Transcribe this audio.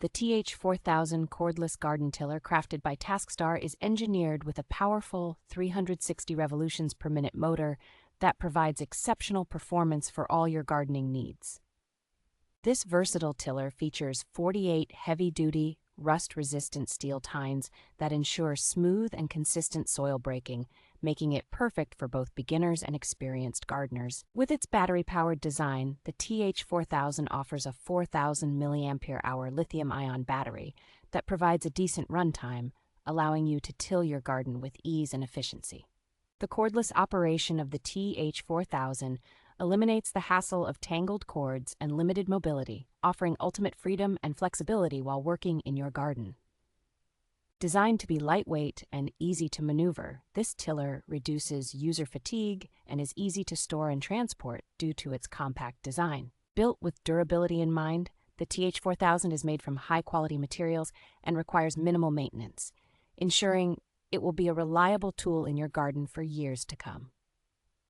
The TH4000 Cordless Garden Tiller, crafted by TaskStar, is engineered with a powerful 360 revolutions per minute motor that provides exceptional performance for all your gardening needs. This versatile tiller features 48 heavy-duty, rust-resistant steel tines that ensure smooth and consistent soil breaking, making it perfect for both beginners and experienced gardeners. With its battery-powered design, the TH4000 offers a 4,000 milliampere-hour lithium-ion battery that provides a decent runtime, allowing you to till your garden with ease and efficiency. The cordless operation of the TH4000 eliminates the hassle of tangled cords and limited mobility, offering ultimate freedom and flexibility while working in your garden. Designed to be lightweight and easy to maneuver, this tiller reduces user fatigue and is easy to store and transport due to its compact design. Built with durability in mind, the TH4000 is made from high-quality materials and requires minimal maintenance, ensuring it will be a reliable tool in your garden for years to come.